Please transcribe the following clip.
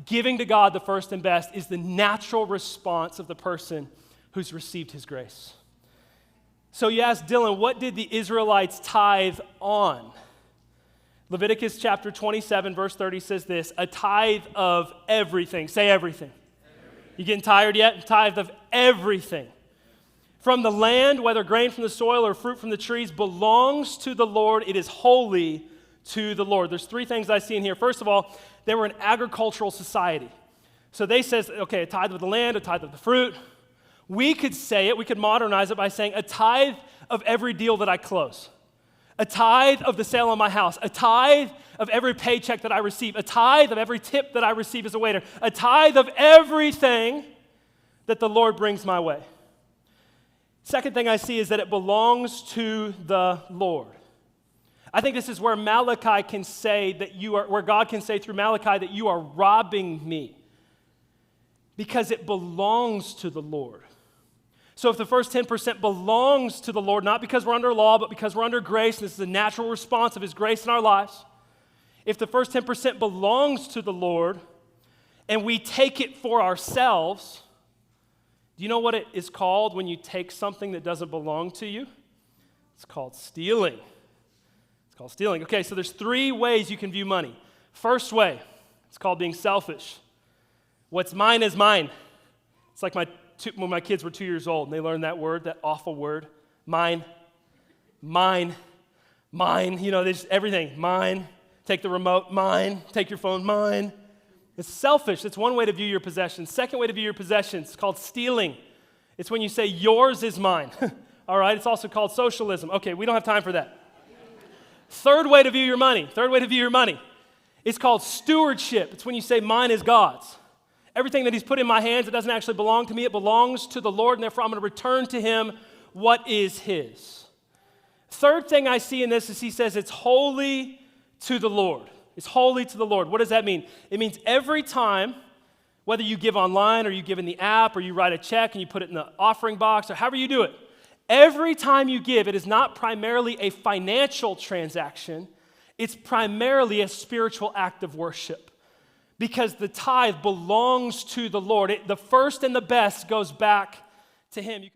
giving to God the first and best is the natural response of the person who's received his grace. So you ask Dylan, what did the Israelites tithe on? Leviticus chapter 27, verse 30 says this, a tithe of everything. Say everything. You getting tired yet? Tithe of everything. From the land, whether grain from the soil or fruit from the trees, belongs to the Lord. It is holy to the Lord. There's three things I see in here. First of all, they were an agricultural society. So they says, okay, a tithe of the land, a tithe of the fruit. We could say it, we could modernize it by saying a tithe of every deal that I close. A tithe of the sale of my house. A tithe of every paycheck that I receive. A tithe of every tip that I receive as a waiter. A tithe of everything that the Lord brings my way. Second thing I see is that it belongs to the Lord. I think this is where Malachi can say that where God can say through Malachi that you are robbing me. Because it belongs to the Lord. So if the first 10% belongs to the Lord, not because we're under law, but because we're under grace, and this is a natural response of his grace in our lives. If the first 10% belongs to the Lord, and we take it for ourselves, do you know what it is called when you take something that doesn't belong to you? It's called stealing. It's called stealing. Okay, so there's three ways you can view money. First way, it's called being selfish. What's mine is mine. It's like when my kids were 2 years old and they learned that word, that awful word, mine, mine, mine. You know, there's everything, mine. Take the remote, mine. Take your phone, mine. It's selfish. That's one way to view your possessions. Second way to view your possessions is called stealing. It's when you say yours is mine. All right, it's also called socialism. Okay, we don't have time for that. Third way to view your money. It's called stewardship. It's when you say mine is God's. Everything that he's put in my hands, it doesn't actually belong to me. It belongs to the Lord, and therefore I'm going to return to him what is his. Third thing I see in this is he says it's holy to the Lord. It's holy to the Lord. What does that mean? It means every time, whether you give online or you give in the app or you write a check and you put it in the offering box or however you do it, every time you give, it is not primarily a financial transaction. It's primarily a spiritual act of worship. Because the tithe belongs to the Lord. The first and the best goes back to him.